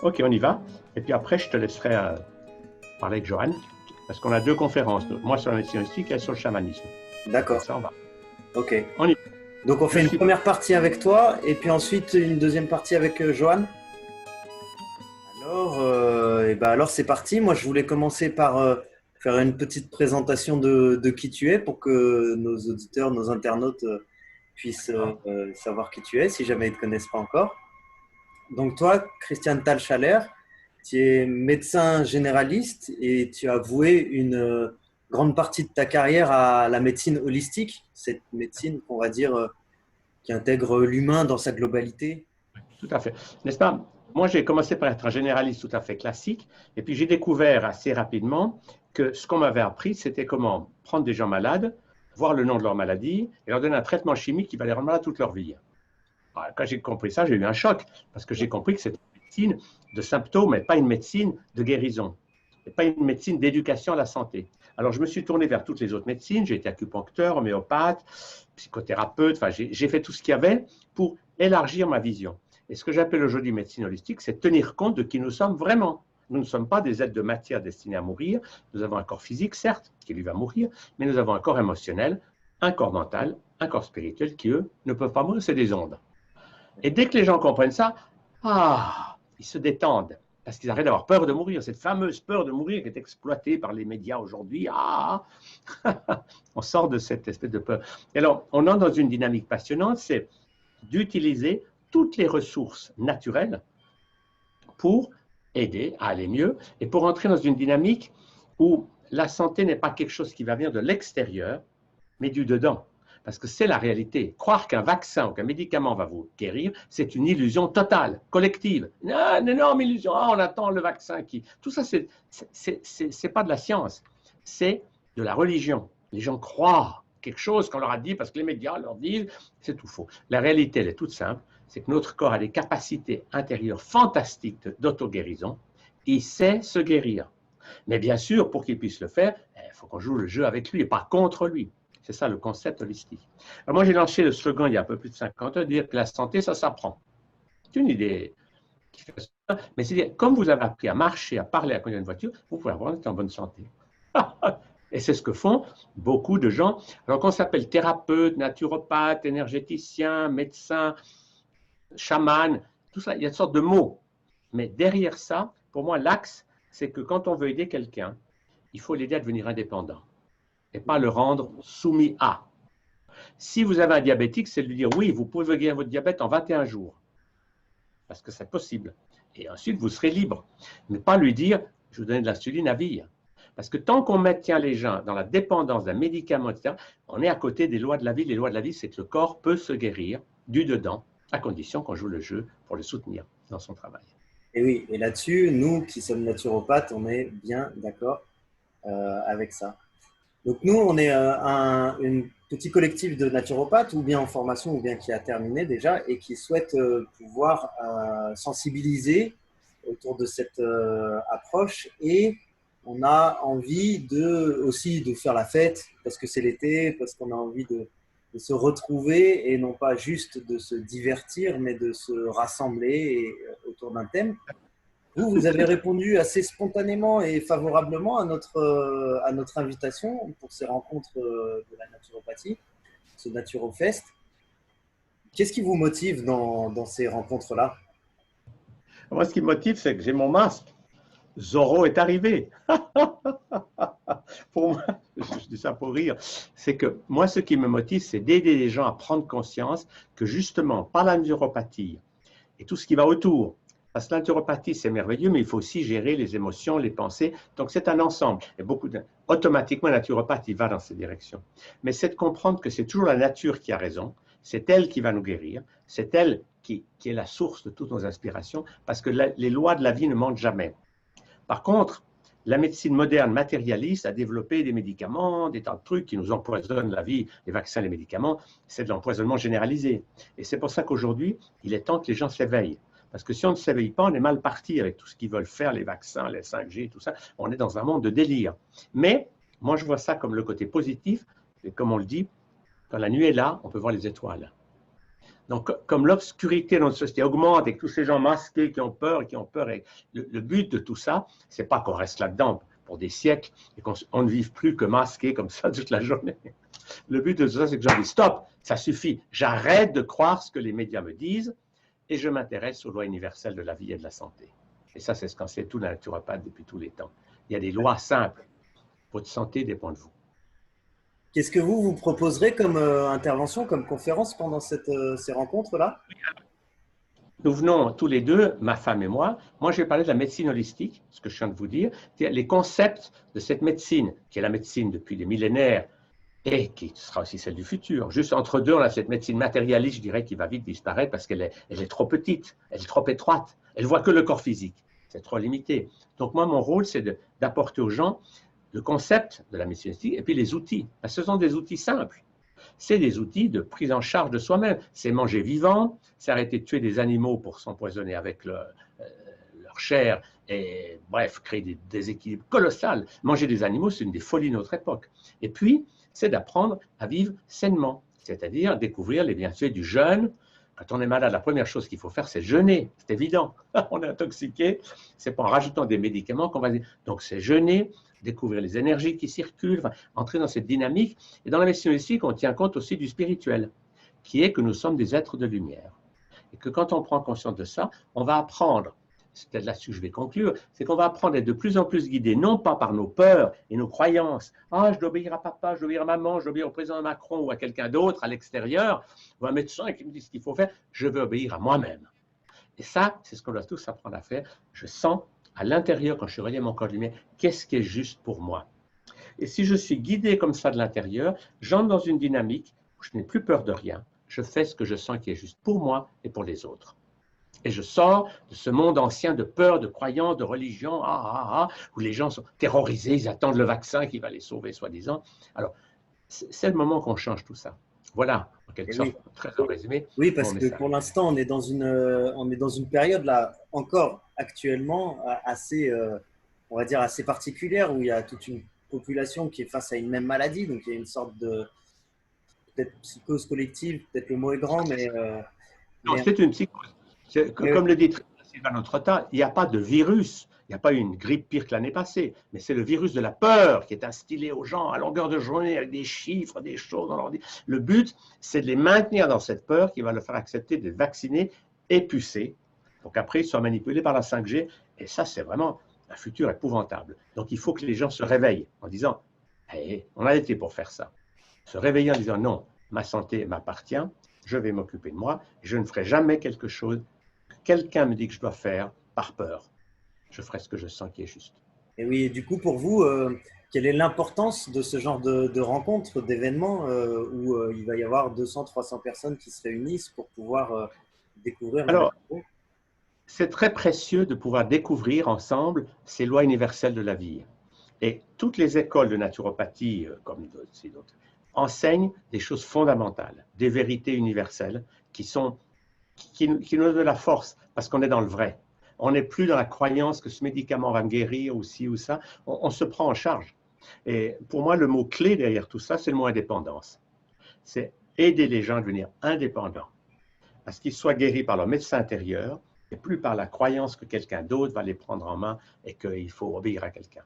Ok, on y va. Et puis après, je te laisserai parler avec Johan, parce qu'on a deux conférences. Moi sur la médecine holistique et elle sur le chamanisme. Comme D'accord. ça, on va. Ok. On y va. Donc on Je fait une suis première partie avec toi et puis ensuite une deuxième partie avec Johan. Alors c'est parti. Moi je voulais commencer par faire une petite présentation de qui tu es pour que nos auditeurs, nos internautes puissent savoir qui tu es si jamais ils ne te connaissent pas encore. Donc toi, Christian Thalschaller, tu es médecin généraliste et tu as voué une grande partie de ta carrière à la médecine holistique, cette médecine qu'on va dire qui intègre l'humain dans sa globalité. tout à fait. N'est-ce pas? Moi, j'ai commencé par être un généraliste tout à fait classique, et puis j'ai découvert assez rapidement que ce qu'on m'avait appris, c'était comment prendre des gens malades, voir le nom de leur maladie, et leur donner un traitement chimique qui va les rendre malades toute leur vie. Alors, quand j'ai compris ça, j'ai eu un choc, parce que j'ai compris que c'était une médecine de symptômes, et pas une médecine de guérison, et pas une médecine d'éducation à la santé. Alors, je me suis tourné vers toutes les autres médecines, j'ai été acupuncteur, homéopathe, psychothérapeute, enfin, j'ai fait tout ce qu'il y avait pour élargir ma vision. Et ce que j'appelle aujourd'hui médecine holistique, c'est tenir compte de qui nous sommes vraiment. Nous ne sommes pas des êtres de matière destinés à mourir. Nous avons un corps physique, certes, qui lui va mourir, mais nous avons un corps émotionnel, un corps mental, un corps spirituel qui, eux, ne peuvent pas mourir, c'est des ondes. Et dès que les gens comprennent ça, ils se détendent parce qu'ils arrêtent d'avoir peur de mourir. Cette fameuse peur de mourir qui est exploitée par les médias aujourd'hui, on sort de cette espèce de peur. Et alors, on entre dans une dynamique passionnante, c'est d'utiliser toutes les ressources naturelles pour aider à aller mieux et pour entrer dans une dynamique où la santé n'est pas quelque chose qui va venir de l'extérieur, mais du dedans. Parce que c'est la réalité. Croire qu'un vaccin ou qu'un médicament va vous guérir, c'est une illusion totale, collective. Une énorme illusion. On attend le vaccin qui. Tout ça, c'est pas de la science. C'est de la religion. Les gens croient quelque chose qu'on leur a dit parce que les médias leur disent, c'est tout faux. La réalité, elle est toute simple. C'est que notre corps a des capacités intérieures fantastiques d'auto-guérison. Il sait se guérir. Mais bien sûr, pour qu'il puisse le faire, il faut qu'on joue le jeu avec lui et pas contre lui. C'est ça le concept holistique. Alors moi, j'ai lancé le slogan il y a un peu plus de 50 ans, de dire que la santé, ça s'apprend. C'est une idée qui fait ça. Mais c'est dire, comme vous avez appris à marcher, à parler, à conduire une voiture, vous pouvez avoir être en bonne santé. Et c'est ce que font beaucoup de gens. Alors qu'on s'appelle thérapeute, naturopathe, énergéticien, médecin, chaman, tout ça, il y a toutes sortes de mots. Mais derrière ça, pour moi, l'axe, c'est que quand on veut aider quelqu'un, il faut l'aider à devenir indépendant et pas le rendre soumis à. Si vous avez un diabétique, c'est de lui dire oui, vous pouvez guérir votre diabète en 21 jours, parce que c'est possible. Et ensuite, vous serez libre. Mais pas lui dire je vous donne de l'insuline à vie. Parce que tant qu'on maintient les gens dans la dépendance d'un médicament, etc., on est à côté des lois de la vie. Les lois de la vie, c'est que le corps peut se guérir du dedans, à condition qu'on joue le jeu pour le soutenir dans son travail. Et oui, et là-dessus, nous qui sommes naturopathes, on est bien d'accord avec ça. Donc nous, on est un petit collectif de naturopathes, ou bien en formation, ou bien qui a terminé déjà, et qui souhaite pouvoir sensibiliser autour de cette approche. Et on a envie aussi de faire la fête, parce que c'est l'été, parce qu'on a envie de se retrouver, et non pas juste de se divertir, mais de se rassembler autour d'un thème. Vous avez répondu assez spontanément et favorablement à notre invitation pour ces rencontres de la naturopathie, ce Naturofest. Qu'est-ce qui vous motive dans ces rencontres-là? Moi, ce qui me motive, c'est que j'ai mon masque. Zorro est arrivé. Pour moi, je dis ça pour rire, c'est que moi, ce qui me motive, c'est d'aider les gens à prendre conscience que justement, par la naturopathie et tout ce qui va autour, parce que la naturopathie, c'est merveilleux, mais il faut aussi gérer les émotions, les pensées. Donc, c'est un ensemble. Et automatiquement, la naturopathie va dans cette direction. Mais c'est de comprendre que c'est toujours la nature qui a raison. C'est elle qui va nous guérir. C'est elle qui est la source de toutes nos inspirations, parce que les lois de la vie ne mentent jamais. Par contre, la médecine moderne matérialiste a développé des médicaments, des tas de trucs qui nous empoisonnent la vie, les vaccins, les médicaments, c'est de l'empoisonnement généralisé. Et c'est pour ça qu'aujourd'hui, il est temps que les gens s'éveillent. Parce que si on ne s'éveille pas, on est mal parti avec tout ce qu'ils veulent faire, les vaccins, les 5G, tout ça. On est dans un monde de délire. Mais moi, je vois ça comme le côté positif. Et comme on le dit, quand la nuit est là, on peut voir les étoiles. Donc, comme l'obscurité dans notre société augmente avec tous ces gens masqués qui ont peur, et le but de tout ça, c'est pas qu'on reste là-dedans pour des siècles et qu'on ne vive plus que masqué comme ça toute la journée. Le but de tout ça, c'est que j'en dis stop, ça suffit, j'arrête de croire ce que les médias me disent et je m'intéresse aux lois universelles de la vie et de la santé. Et ça, c'est ce qu'en sait tout la naturopathe depuis tous les temps. Il y a des lois simples. Votre santé dépend de vous. Qu'est-ce que vous proposerez comme intervention, comme conférence pendant ces rencontres-là? Nous venons tous les deux, ma femme et moi. Moi, je vais parler de la médecine holistique, ce que je viens de vous dire, c'est-à-dire les concepts de cette médecine, qui est la médecine depuis des millénaires et qui sera aussi celle du futur. Juste entre deux, on a cette médecine matérialiste, je dirais, qui va vite disparaître parce qu'elle est trop petite, elle est trop étroite, elle voit que le corps physique, c'est trop limité. Donc moi, mon rôle, c'est d'apporter aux gens le concept de la médecine holistique et puis les outils. Parce que ce sont des outils simples. C'est des outils de prise en charge de soi-même. C'est manger vivant, c'est arrêter de tuer des animaux pour s'empoisonner avec leur chair et, bref, créer des déséquilibres colossaux. Manger des animaux, c'est une des folies de notre époque. Et puis, c'est d'apprendre à vivre sainement, c'est-à-dire découvrir les bienfaits du jeûne. Quand on est malade, la première chose qu'il faut faire, c'est jeûner. C'est évident. On est intoxiqué. C'est pas en rajoutant des médicaments qu'on va... Donc, c'est jeûner, découvrir les énergies qui circulent, enfin, entrer dans cette dynamique. Et dans la médecine holistique, on tient compte aussi du spirituel, qui est que nous sommes des êtres de lumière. Et que quand on prend conscience de ça, on va apprendre, c'est peut-être là-dessus que je vais conclure, c'est qu'on va apprendre à être de plus en plus guidé, non pas par nos peurs et nos croyances. Ah, je dois obéir à papa, je dois obéir à maman, je dois obéir au président Macron ou à quelqu'un d'autre à l'extérieur, ou à un médecin qui me dit ce qu'il faut faire. Je veux obéir à moi-même. Et ça, c'est ce qu'on doit tous apprendre à faire. Je sens à l'intérieur, quand je suis relié à mon corps de lumière, qu'est-ce qui est juste pour moi. Et si je suis guidé comme ça de l'intérieur, j'entre dans une dynamique où je n'ai plus peur de rien. Je fais ce que je sens qui est juste pour moi et pour les autres. Et je sors de ce monde ancien de peur, de croyance, de religion, où les gens sont terrorisés, ils attendent le vaccin qui va les sauver, soi-disant. Alors, c'est le moment qu'on change tout ça. Voilà, en quelque sorte, très en résumé. Oui, parce que pour l'instant, on est dans une période là, encore actuellement, assez, on va dire, assez particulière, où il y a toute une population qui est face à une même maladie, donc il y a une sorte de, peut-être psychose collective, peut-être le mot est grand, mais... non, c'est une psychose. Comme le dit Sylvain Notre-Temps, il n'y a pas de virus, il n'y a pas eu une grippe pire que l'année passée, mais c'est le virus de la peur qui est instillé aux gens à longueur de journée avec des chiffres, des choses dans l'ordi. Le but, c'est de les maintenir dans cette peur qui va leur faire accepter d'être vaccinés et pucés. Donc après, ils soient manipulés par la 5G, et ça, c'est vraiment un futur épouvantable. Donc il faut que les gens se réveillent en disant hey, on a été pour faire ça. Se réveiller en disant non, ma santé m'appartient, je vais m'occuper de moi, je ne ferai jamais quelque chose que quelqu'un me dit que je dois faire par peur. Je ferai ce que je sens qui est juste. Et oui, du coup, pour vous, quelle est l'importance de ce genre de rencontres, d'événements où il va y avoir 200, 300 personnes qui se réunissent pour pouvoir découvrir? Alors, c'est très précieux de pouvoir découvrir ensemble ces lois universelles de la vie. Et toutes les écoles de naturopathie, comme d'autres, enseignent des choses fondamentales, des vérités universelles qui nous donnent de la force parce qu'on est dans le vrai. On n'est plus dans la croyance que ce médicament va me guérir ou ci ou ça. On se prend en charge. Et pour moi, le mot clé derrière tout ça, c'est le mot indépendance. C'est aider les gens à devenir indépendants, à ce qu'ils soient guéris par leur médecin intérieur et plus par la croyance que quelqu'un d'autre va les prendre en main et qu'il faut obéir à quelqu'un.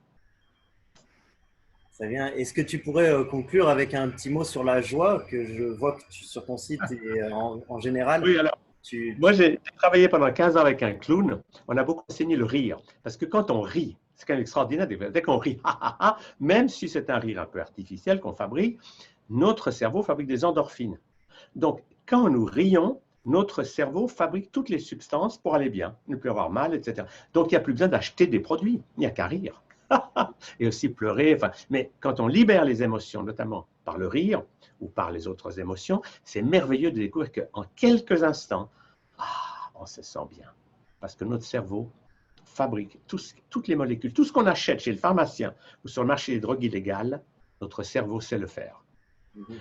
Très bien. Est-ce que tu pourrais conclure avec un petit mot sur la joie que je vois que sur ton site et en général? Oui, alors, moi j'ai travaillé pendant 15 ans avec un clown. On a beaucoup enseigné le rire. Parce que quand on rit, c'est quand même extraordinaire, dès qu'on rit, même si c'est un rire un peu artificiel qu'on fabrique, notre cerveau fabrique des endorphines. Donc, quand nous rions, notre cerveau fabrique toutes les substances pour aller bien, ne plus avoir mal, etc. Donc, il n'y a plus besoin d'acheter des produits, il n'y a qu'à rire. Et aussi pleurer. Enfin, mais quand on libère les émotions, notamment par le rire ou par les autres émotions, c'est merveilleux de découvrir qu'en quelques instants, on se sent bien. Parce que notre cerveau fabrique toutes les molécules, tout ce qu'on achète chez le pharmacien ou sur le marché des drogues illégales, notre cerveau sait le faire.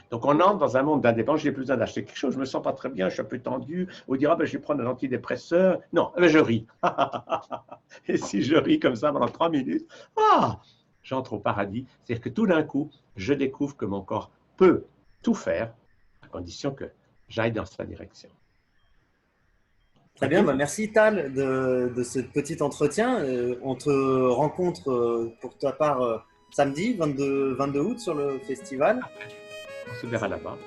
Donc, on entre dans un monde d'indépendance. Je n'ai plus besoin d'acheter quelque chose. Je ne me sens pas très bien, je suis un peu tendu. Ou dire, je vais prendre un antidépresseur. Non, je ris. Et si je ris comme ça pendant 3 minutes, j'entre au paradis. C'est-à-dire que tout d'un coup, je découvre que mon corps peut tout faire, à condition que j'aille dans sa direction. Très bien, bah merci Tal de ce petit entretien. On te rencontre pour ta part samedi 22 août sur le festival. On se verra là-bas.